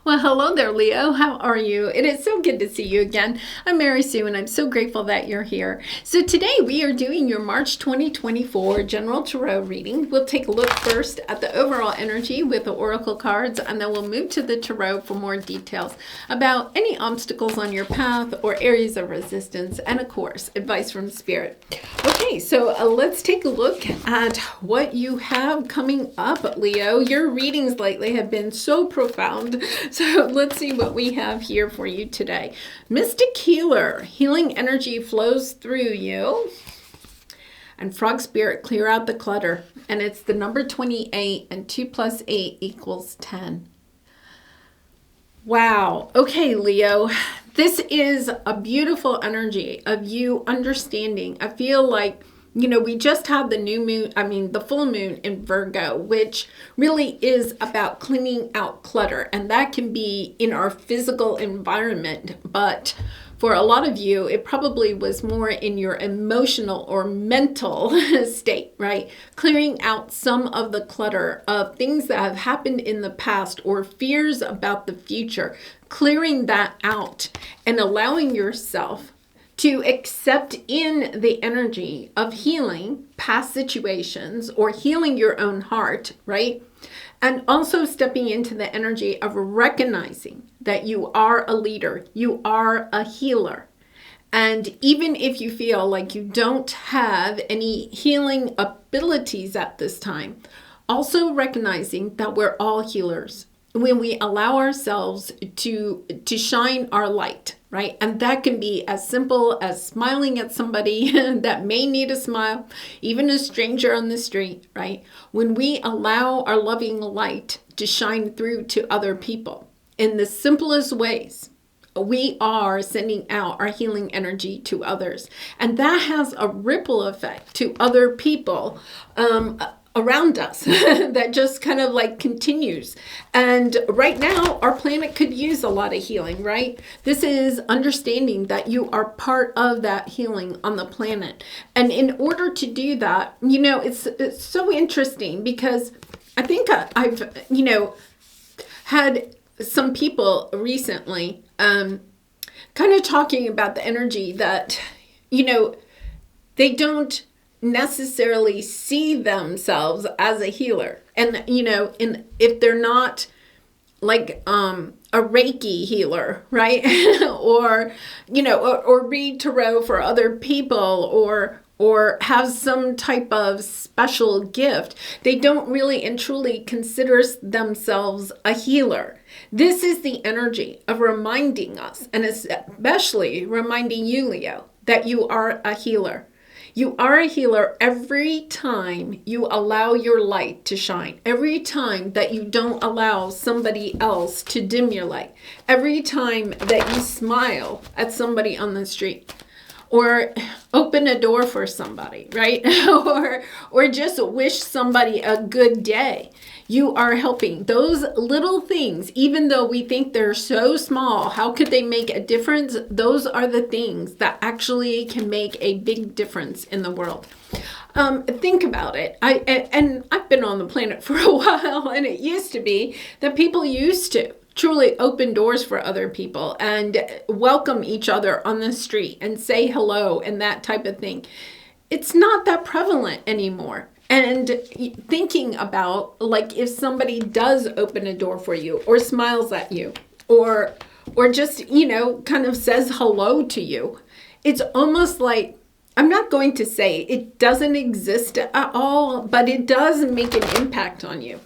Well, hello there, Leo. How are you? It is so good to see you again. I'm Mary Sue, and I'm so grateful that you're here. So today we are doing your March 2024 General Tarot reading. We'll take a look first at the overall energy with the Oracle cards, and then we'll move to the Tarot for more details about any obstacles on your path or areas of resistance, and of course, advice from Spirit. Okay, so let's take a look at what you have coming up, Leo. Your readings lately have been so profound. So let's see what we have here for you today. Mystic Healer, healing energy flows through you. And Frog Spirit, clear out the clutter. And it's the number 28, and 2 plus 8 equals 10. Wow. Okay, Leo. This is a beautiful energy of you understanding. I feel like, we just had the full moon in Virgo, which really is about cleaning out clutter. And that can be in our physical environment. But for a lot of you, it probably was more in your emotional or mental state, right? Clearing out some of the clutter of things that have happened in the past or fears about the future. Clearing that out and allowing yourself to accept in the energy of healing past situations or healing your own heart, right? And also stepping into the energy of recognizing that you are a leader, you are a healer. And even if you feel like you don't have any healing abilities at this time, also recognizing that we're all healers when we allow ourselves to shine our light, right? And that can be as simple as smiling at somebody that may need a smile, even a stranger on the street, right? When we allow our loving light to shine through to other people in the simplest ways, we are sending out our healing energy to others. And that has a ripple effect to other people around us that just kind of like continues. And right now, our planet could use a lot of healing, right? This is understanding that you are part of that healing on the planet. And in order to do that, it's so interesting because I think I've, had some people recently kind of talking about the energy that, they don't necessarily see themselves as a healer. And, if they're not like a Reiki healer, right? or read tarot for other people or have some type of special gift, they don't really and truly consider themselves a healer. This is the energy of reminding us, and especially reminding you, Leo, that you are a healer. You are a healer every time you allow your light to shine. Every time that you don't allow somebody else to dim your light. Every time that you smile at somebody on the street. Or open a door for somebody, right? or just wish somebody a good day. You are helping. Those little things, even though we think they're so small, how could they make a difference? Those are the things that actually can make a big difference in the world. Think about it. I've been on the planet for a while, and it used to be that people used to truly open doors for other people and welcome each other on the street and say hello and that type of thing. It's not that prevalent anymore. And thinking about like if somebody does open a door for you or smiles at you or just, kind of says hello to you, it's almost like, I'm not going to say it doesn't exist at all, but it does make an impact on you,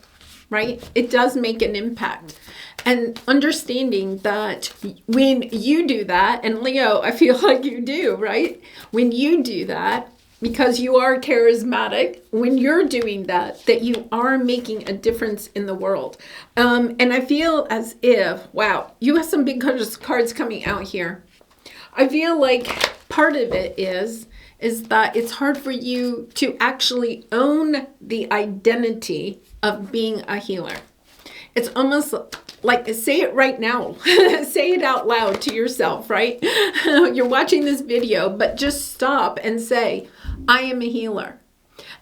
right? It does make an impact. And understanding that when you do that, and Leo, I feel like you do, right? When you do that, because you are charismatic, when you're doing that you are making a difference in the world. And I feel as if, wow, you have some big cards coming out here. I feel like part of it is that it's hard for you to actually own the identity of being a healer. It's almost like, say it right now. Say it out loud to yourself, right? You're watching this video, but just stop and say, I am a healer.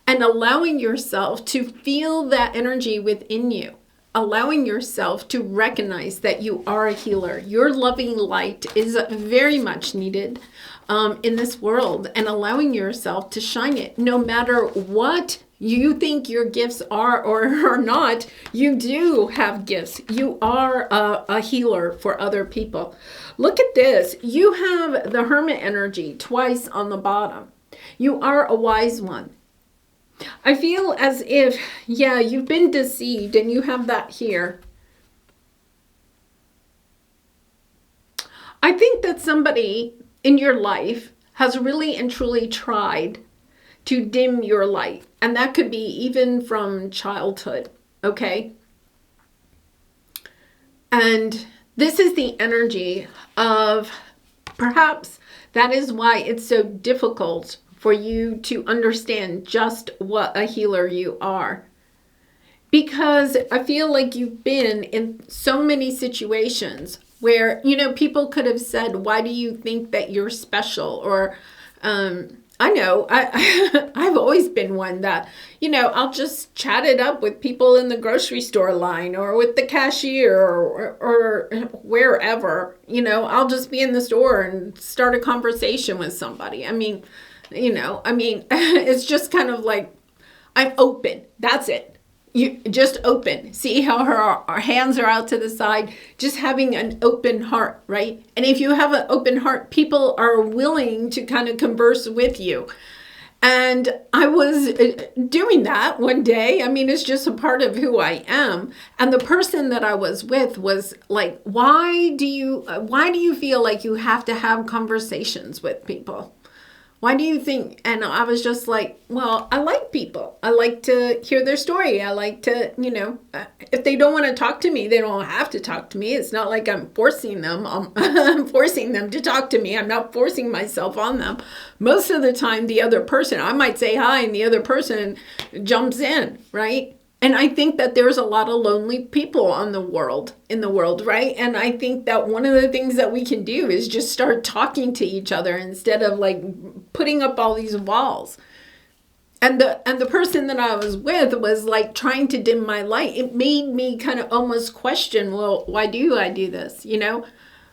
And allowing yourself to feel that energy within you allowing yourself to recognize that you are a healer. Your loving light is very much needed in this world, and allowing yourself to shine it no matter what you think your gifts are or are not. You do have gifts. You are a healer for other people. Look at this. You have the Hermit energy twice on the bottom. You are a wise one. I feel as if, yeah, you've been deceived, and you have that here. I think that somebody in your life has really and truly tried to dim your light. And that could be even from childhood, okay? And this is the energy of, perhaps that is why it's so difficult for you to understand just what a healer you are. Because I feel like you've been in so many situations where, people could have said, why do you think that you're special? Or, I know, I've always been one that, I'll just chat it up with people in the grocery store line or with the cashier or wherever, I'll just be in the store and start a conversation with somebody. It's just kind of like, I'm open. That's it. You just open. See how our hands are out to the side, just having an open heart, right? And if you have an open heart, people are willing to kind of converse with you. And I was doing that one day. It's just a part of who I am. And the person that I was with was like, why do you feel like you have to have conversations with people? Why do you think? And I was just like, well, I like people. I like to hear their story. I like to, if they don't want to talk to me, they don't have to talk to me. It's not like I'm forcing them. I'm forcing them to talk to me. I'm not forcing myself on them. Most of the time, the other person, I might say hi and the other person jumps in, right? And I think that there's a lot of lonely people in the world, right? And I think that one of the things that we can do is just start talking to each other instead of like putting up all these walls. And the person that I was with was like trying to dim my light. It made me kind of almost question, well, why do I do this?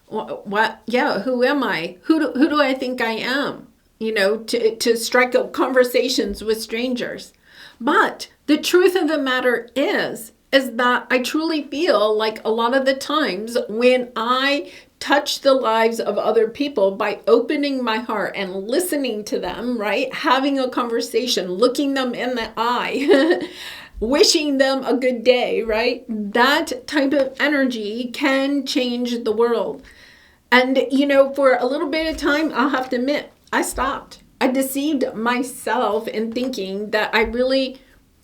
What? Yeah, who am I? Who do I think I am? To strike up conversations with strangers. But the truth of the matter is that I truly feel like a lot of the times when I touch the lives of other people by opening my heart and listening to them, right? Having a conversation, looking them in the eye, wishing them a good day, right? That type of energy can change the world. And, for a little bit of time, I'll have to admit, I stopped. I deceived myself in thinking that I really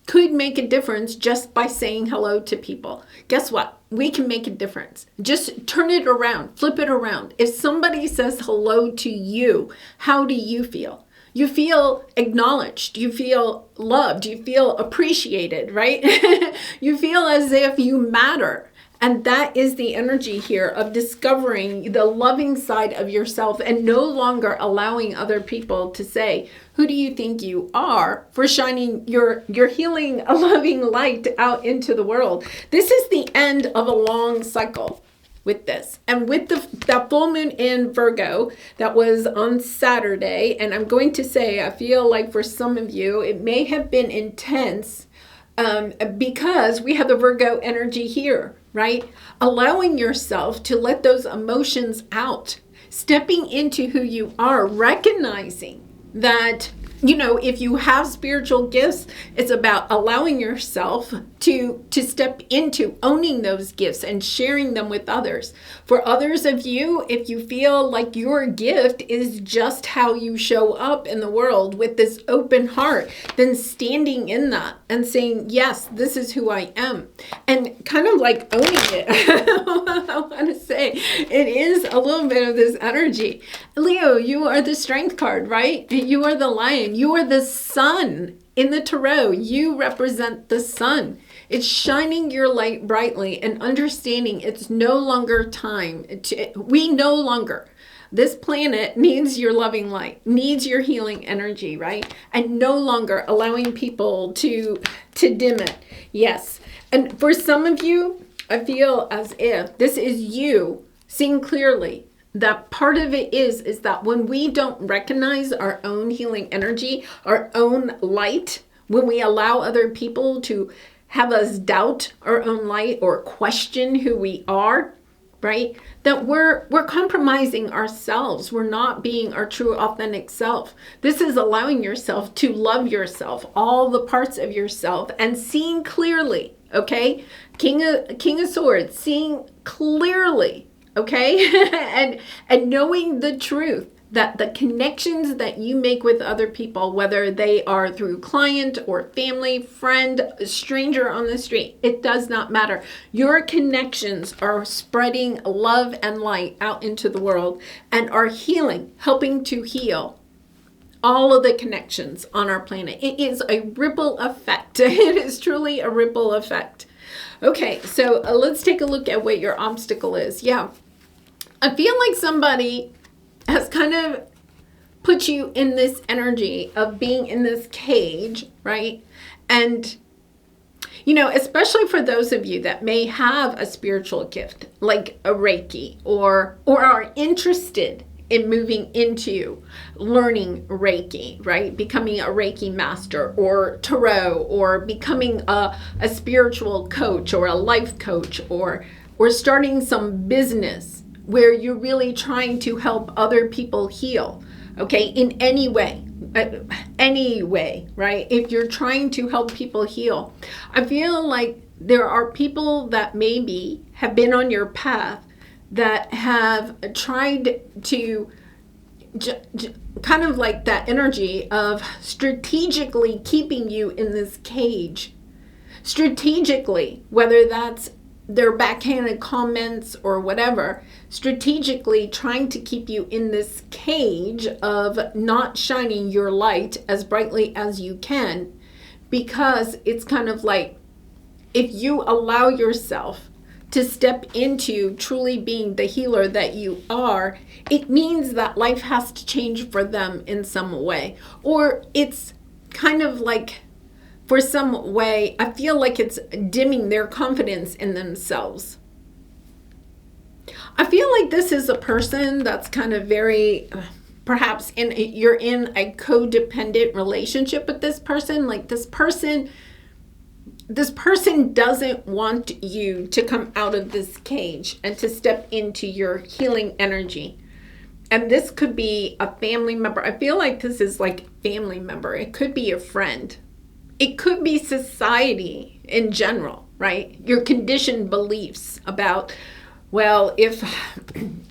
could make a difference just by saying hello to people. Guess what? We can make a difference. Just turn it around, flip it around. If somebody says hello to you, how do you feel? You feel acknowledged. You feel loved. You feel appreciated, right? You feel as if you matter. And that is the energy here of discovering the loving side of yourself and no longer allowing other people to say, who do you think you are, for shining your healing, loving light out into the world. This is the end of a long cycle with this. And with that full moon in Virgo that was on Saturday, and I'm going to say, I feel like for some of you, it may have been intense because we have the Virgo energy here, right? Allowing yourself to let those emotions out, stepping into who you are, recognizing that, if you have spiritual gifts, it's about allowing yourself to step into owning those gifts and sharing them with others. For others of you, if you feel like your gift is just how you show up in the world with this open heart, then standing in that and saying, yes, this is who I am. And kind of like owning it. I want to say it is a little bit of this energy. Leo, you are the strength card, right? You are the lion. You are the sun in the tarot. You represent the sun. It's shining your light brightly and understanding it's no longer time. We no longer This planet needs your loving light, needs your healing energy, right? And no longer allowing people to dim it. Yes. And for some of you, I feel as if this is you seeing clearly that part of it is that when we don't recognize our own healing energy, our own light, when we allow other people to have us doubt our own light or question who we are, right? That we're compromising ourselves. We're not being our true authentic self. This is allowing yourself to love yourself, all the parts of yourself, and seeing clearly, okay? King of Swords, seeing clearly, okay? and knowing the truth, that the connections that you make with other people, whether they are through client or family, friend, stranger on the street, it does not matter. Your connections are spreading love and light out into the world and are healing, helping to heal all of the connections on our planet. It is a ripple effect. It is truly a ripple effect. Okay, so let's take a look at what your obstacle is. Yeah, I feel like somebody has kind of put you in this energy of being in this cage, right? And, you know, especially for those of you that may have a spiritual gift, like a Reiki, or are interested in moving into learning Reiki, right? Becoming a Reiki master or tarot, or becoming a spiritual coach or a life coach, or starting some business where you're really trying to help other people heal, okay, in any way, right? If you're trying to help people heal, I feel like there are people that maybe have been on your path that have tried to kind of like that energy of strategically keeping you in this cage, strategically, whether that's their backhanded comments or whatever, strategically trying to keep you in this cage of not shining your light as brightly as you can, because it's kind of like, if you allow yourself to step into truly being the healer that you are, it means that life has to change for them in some way. Or it's kind of like, for some way, I feel like it's dimming their confidence in themselves. I feel like this is a person that's kind of very, perhaps you're in a codependent relationship with this person. Like this person doesn't want you to come out of this cage and to step into your healing energy. And this could be a family member. I feel like this is like family member. It could be a friend. It could be society in general, right? Your conditioned beliefs about, well, if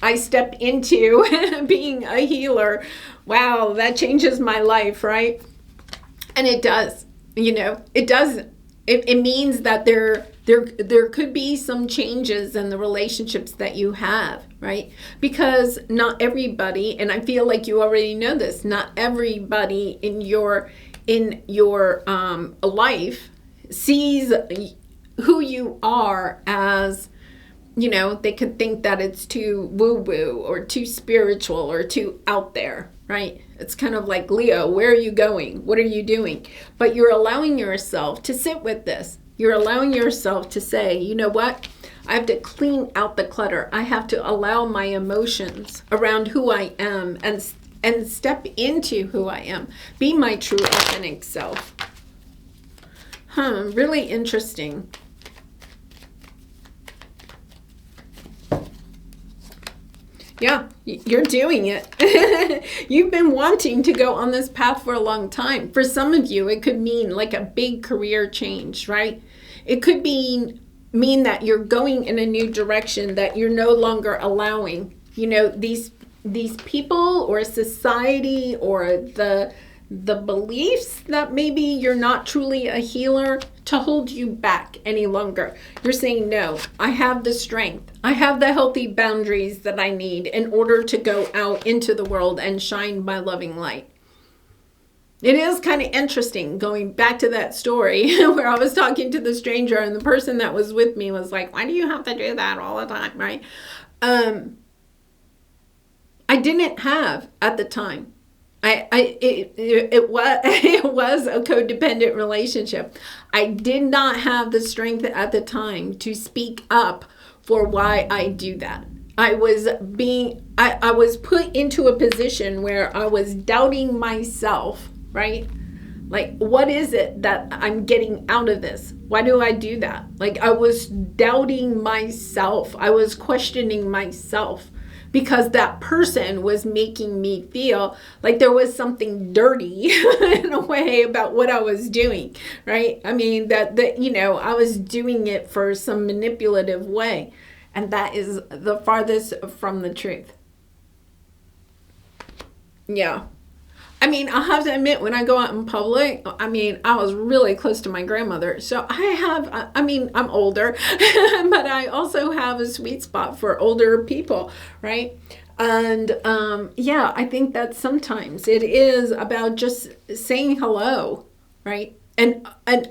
I step into being a healer, wow, that changes my life, right? And it does, you know, it does. It means that there could be some changes in the relationships that you have, right? Because not everybody, and I feel like you already know this, not everybody in your life sees who you are as, you know, they could think that it's too woo-woo or too spiritual or too out there, right? It's kind of like, Leo, where are you going? What are you doing? But you're allowing yourself to sit with this. You're allowing yourself to say, you know what? I have to clean out the clutter. I have to allow my emotions around who I am and step into who I am. Be my true authentic self. Really interesting. Yeah, you're doing it. You've been wanting to go on this path for a long time. For some of you, it could mean like a big career change, right? It could mean that you're going in a new direction, that you're no longer allowing, you know, these people or society or the beliefs that maybe you're not truly a healer to hold you back any longer. You're saying, no, I have the strength. I have the healthy boundaries that I need in order to go out into the world and shine my loving light. It is kind of interesting going back to that story where I was talking to the stranger and the person that was with me was like, why do you have to do that all the time, right? I didn't have at the time. It was it was a codependent relationship. I did not have the strength at the time to speak up for why I do that. I was put into a position where I was doubting myself, right? Like, what is it that I'm getting out of this? Why do I do that? Like, I was doubting myself. I was questioning myself because that person was making me feel like there was something dirty in a way about what I was doing, right? I mean, that I was doing it for some manipulative way. And that is the farthest from the truth. Yeah. I mean, I have to admit, when I go out in public, I mean, I was really close to my grandmother. So I'm older, but I also have a sweet spot for older people, right? And I think that sometimes it is about just saying hello, right? And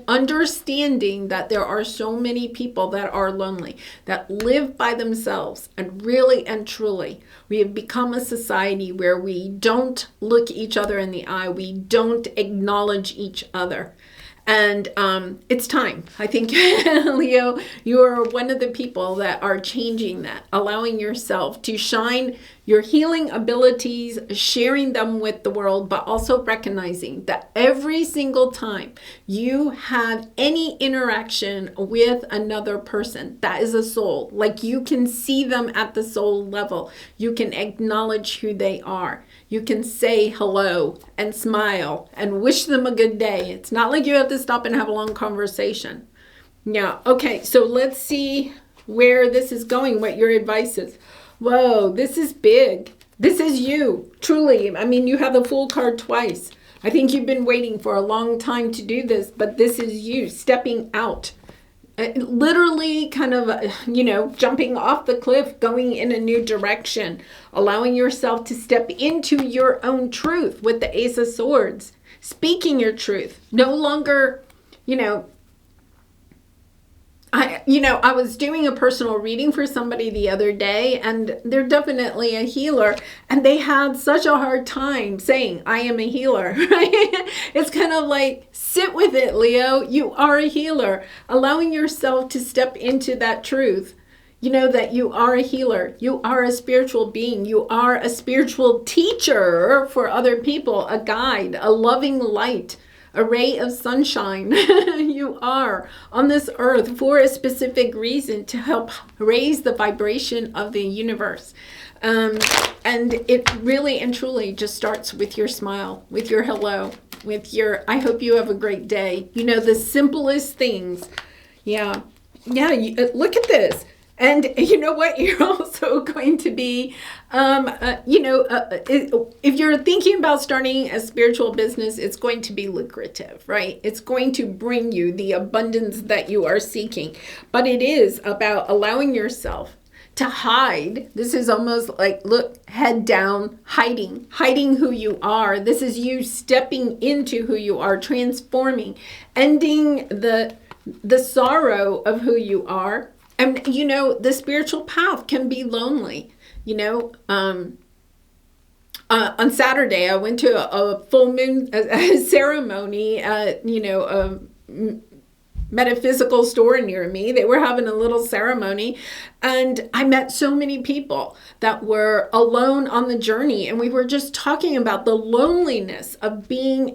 understanding that there are so many people that are lonely, that live by themselves, and really and truly, we have become a society where we don't look each other in the eye. We don't acknowledge each other. And it's time. I think, Leo, you are one of the people that are changing that, allowing yourself to shine your healing abilities, sharing them with the world, but also recognizing that every single time you have any interaction with another person, that is a soul. Like, you can see them at the soul level. You can acknowledge who they are. You can say hello and smile and wish them a good day. It's not like you have to stop and have a long conversation. Yeah. Okay. So let's see where this is going, what your advice is. Whoa, this is big. This is you, truly. I mean, you have the Fool card twice. I think you've been waiting for a long time to do this, but this is you stepping out. Literally kind of, jumping off the cliff, going in a new direction, allowing yourself to step into your own truth with the Ace of Swords, speaking your truth. No longer, I was doing a personal reading for somebody the other day, and they're definitely a healer, and they had such a hard time saying, I am a healer. It's kind of like, sit with it, Leo. You are a healer. Allowing yourself to step into that truth. You know that you are a healer. You are a spiritual being. You are a spiritual teacher for other people, a guide, a loving light, a ray of sunshine. You are on this earth for a specific reason, to help raise the vibration of the universe. And it really and truly just starts with your smile, with your hello, with your, I hope you have a great day. The simplest things. Yeah. Look at this. And you know what? You're also going to be, if you're thinking about starting a spiritual business, it's going to be lucrative, right? It's going to bring you the abundance that you are seeking. But it is about allowing yourself to hide. This is almost like, look, head down, hiding who you are. This is you stepping into who you are, transforming, ending the sorrow of who you are. And, the spiritual path can be lonely. On Saturday, I went to a full moon ceremony at, a metaphysical store near me. They were having a little ceremony, and I met so many people that were alone on the journey, and we were just talking about the loneliness of being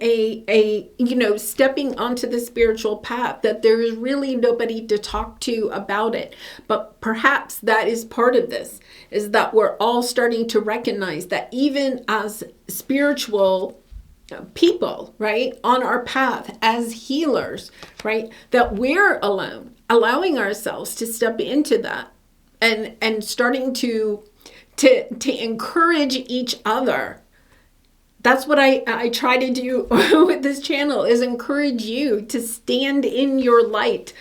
stepping onto the spiritual path, that there is really nobody to talk to about it. But perhaps that is part of this, is that we're all starting to recognize that even as spiritual people, right, on our path as healers, right, that we're alone, allowing ourselves to step into that, and starting to encourage each other. That's what I try to do with this channel, is encourage you to stand in your light,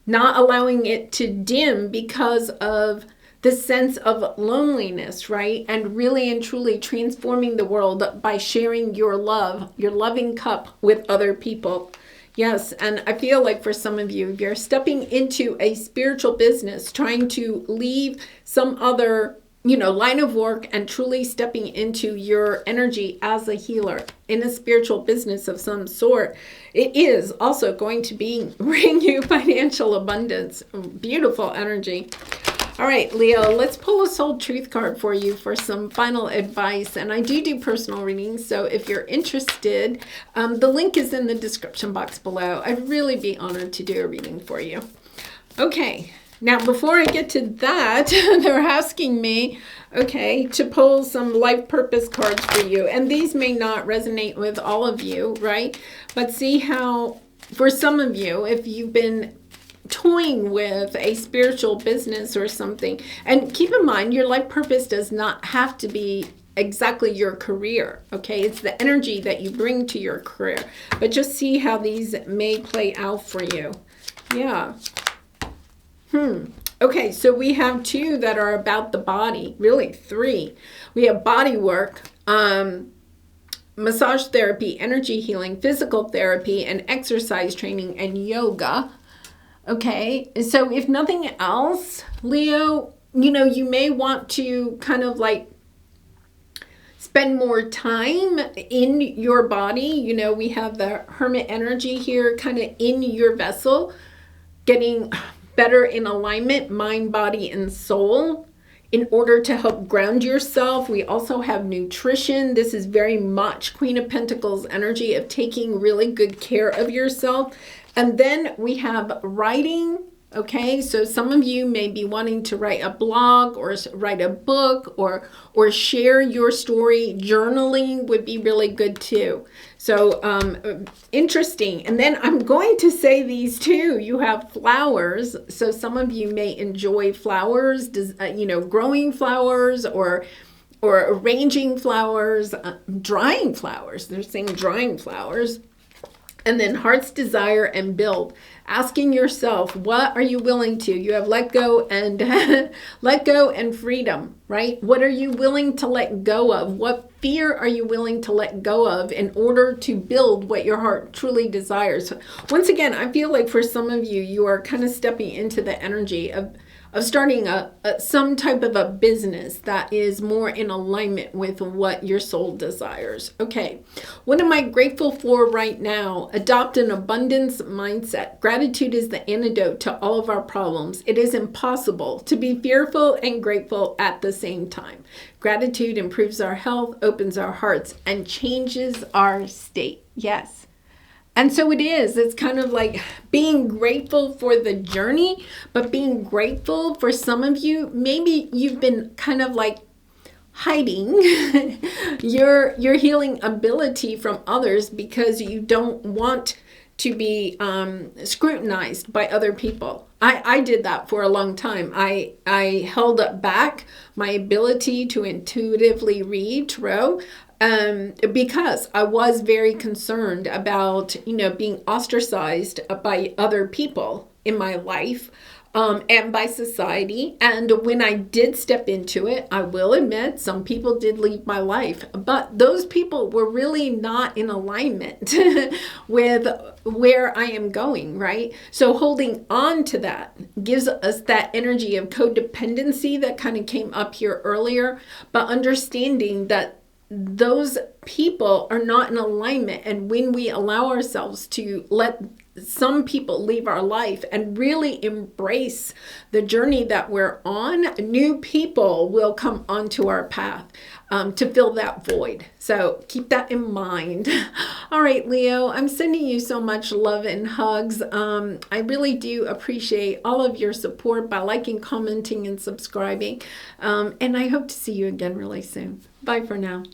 not allowing it to dim because of the sense of loneliness, right? And really and truly transforming the world by sharing your love, your loving cup with other people. Yes, and I feel like for some of you, if you're stepping into a spiritual business, trying to leave some other line of work and truly stepping into your energy as a healer in a spiritual business of some sort, it is also going to bring you financial abundance. Beautiful energy. All right, Leo, let's pull a soul truth card for you for some final advice. And I do personal readings, so if you're interested, the link is in the description box below. I'd really be honored to do a reading for you. Okay, now before I get to that, they're asking me, okay, to pull some life purpose cards for you. And these may not resonate with all of you, right? But see how, for some of you, if you've been toying with a spiritual business or something, and keep in mind, your life purpose does not have to be exactly your career, okay? It's the energy that you bring to your career. But just see how these may play out for you. Yeah. Okay, so we have 2 that are about the body, really 3. We have body work, massage therapy, energy healing, physical therapy, and exercise training, and yoga. Okay, so if nothing else, Leo, you may want to kind of like spend more time in your body. We have the Hermit energy here kind of in your vessel, getting better in alignment, mind, body, and soul, in order to help ground yourself. We also have nutrition. This is very much Queen of Pentacles energy of taking really good care of yourself. And then we have writing. Okay, so some of you may be wanting to write a blog or write a book or share your story. Journaling would be really good too. So interesting. And then I'm going to say these too. You have flowers. So some of you may enjoy flowers, growing flowers or arranging flowers, drying flowers. They're saying drying flowers. And then heart's desire and build. Asking yourself, what are you willing to? You have let go and let go and freedom, right? What are you willing to let go of? What fear are you willing to let go of in order to build what your heart truly desires? Once again, I feel like for some of you, you are kind of stepping into the energy of starting some type of a business that is more in alignment with what your soul desires. Okay, what am I grateful for right now? Adopt an abundance mindset. Gratitude is the antidote to all of our problems. It is impossible to be fearful and grateful at the same time. Gratitude improves our health, opens our hearts, and changes our state. Yes. And so it is. It's kind of like being grateful for the journey, but being grateful for some of you, maybe you've been kind of like hiding your healing ability from others because you don't want to be scrutinized by other people. I did that for a long time. I held back my ability to intuitively read tarot because I was very concerned about, being ostracized by other people in my life and by society. And when I did step into it, I will admit some people did leave my life, but those people were really not in alignment with where I am going, right? So holding on to that gives us that energy of codependency that kind of came up here earlier, but understanding that those people are not in alignment. And when we allow ourselves to let some people leave our life and really embrace the journey that we're on, new people will come onto our path to fill that void. So keep that in mind. All right, Leo, I'm sending you so much love and hugs. I really do appreciate all of your support by liking, commenting, and subscribing. And I hope to see you again really soon. Bye for now.